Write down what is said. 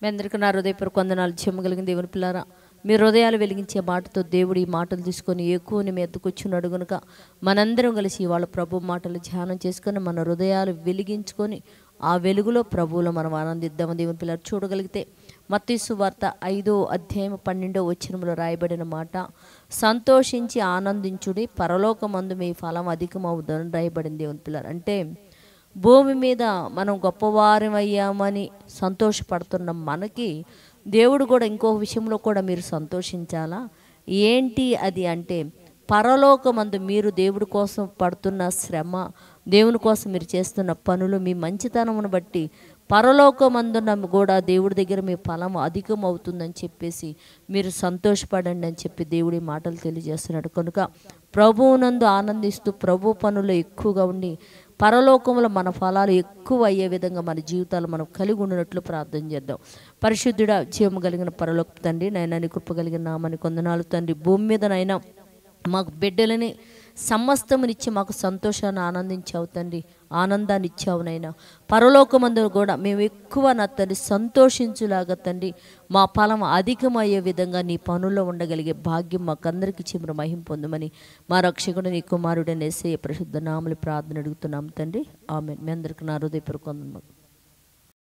మీ అందరికీ నా హృదయపూర్వక వందనాలు. చెమ్మగలిగిన దేవుని పిల్లారా, మీ హృదయాలు వెలిగించే మాటతో దేవుడు ఈ మాటలు తీసుకొని ఎక్కువని మీ ఎద్దుకు వచ్చినాడు గనుక మనందరం కలిసి వాళ్ళ ప్రభు మాటలు ధ్యానం చేసుకొని మన హృదయాలు వెలిగించుకొని ఆ వెలుగులో ప్రభువులో మనం ఆనందిద్దాము. దేవుని పిల్లలు చూడగలిగితే మత్తయి సువార్త 5వ అధ్యాయం 12వ వచనంలో రాయబడిన మాట, సంతోషించి ఆనందించుడి, పరలోకమందు మీ ఫలం అధికమవుదని రాయబడింది. దేవుని పిల్లలు అంటే భూమి మీద మనం గొప్పవారమయ్యామని సంతోషపడుతున్న మనకి దేవుడు కూడా ఇంకో విషయంలో కూడా మీరు సంతోషించాలా. ఏంటి అది అంటే, పరలోకమందు మీరు దేవుడి కోసం పడుతున్న శ్రమ, దేవుని కోసం మీరు చేస్తున్న పనులు, మీ మంచితనమును బట్టి పరలోకమందున కూడా దేవుడి దగ్గర మీ ఫలం అధికం అవుతుందని చెప్పేసి మీరు సంతోషపడండి అని చెప్పి దేవుడి మాటలు తెలియజేస్తున్నాడు. కనుక ప్రభువునందు ఆనందిస్తూ ప్రభు పనులు ఎక్కువగా ఉండి పరలోకంలో మన ఫలాలు ఎక్కువ అయ్యే విధంగా మన జీవితాలు మనం కలిగి ఉండినట్లు ప్రార్థన చేద్దాం. పరిశుద్ధుడా, జీవము కలిగిన పరలోక తండ్రి, నైనా నీ కృప కలిగిన నామని కొందనాలు తండ్రి. భూమి మీదనైనా మాకు బిడ్డలని సమస్తమునిచ్చి మాకు సంతోషాన్ని ఆనందించావు తండ్రి, ఆనందాన్ని ఇచ్చావు నైనా. పరలోకమందు కూడా మేము ఎక్కువ నా తండ్రి సంతోషించులాగా తండ్రి, మా ఫలం అధికమయ్యే విధంగా నీ పనుల్లో ఉండగలిగే భాగ్యం మాకందరికీ చిమ్ర మహిం పొందమని మా రక్షకుడు నీ కుమారుడైన యేసయ్య పరిశుద్ధ నామములో ప్రార్థన అడుగుతున్నాం తండ్రి. ఆమేన్. మీ అందరికీ నా హృదయపూర్వక వందనాలు.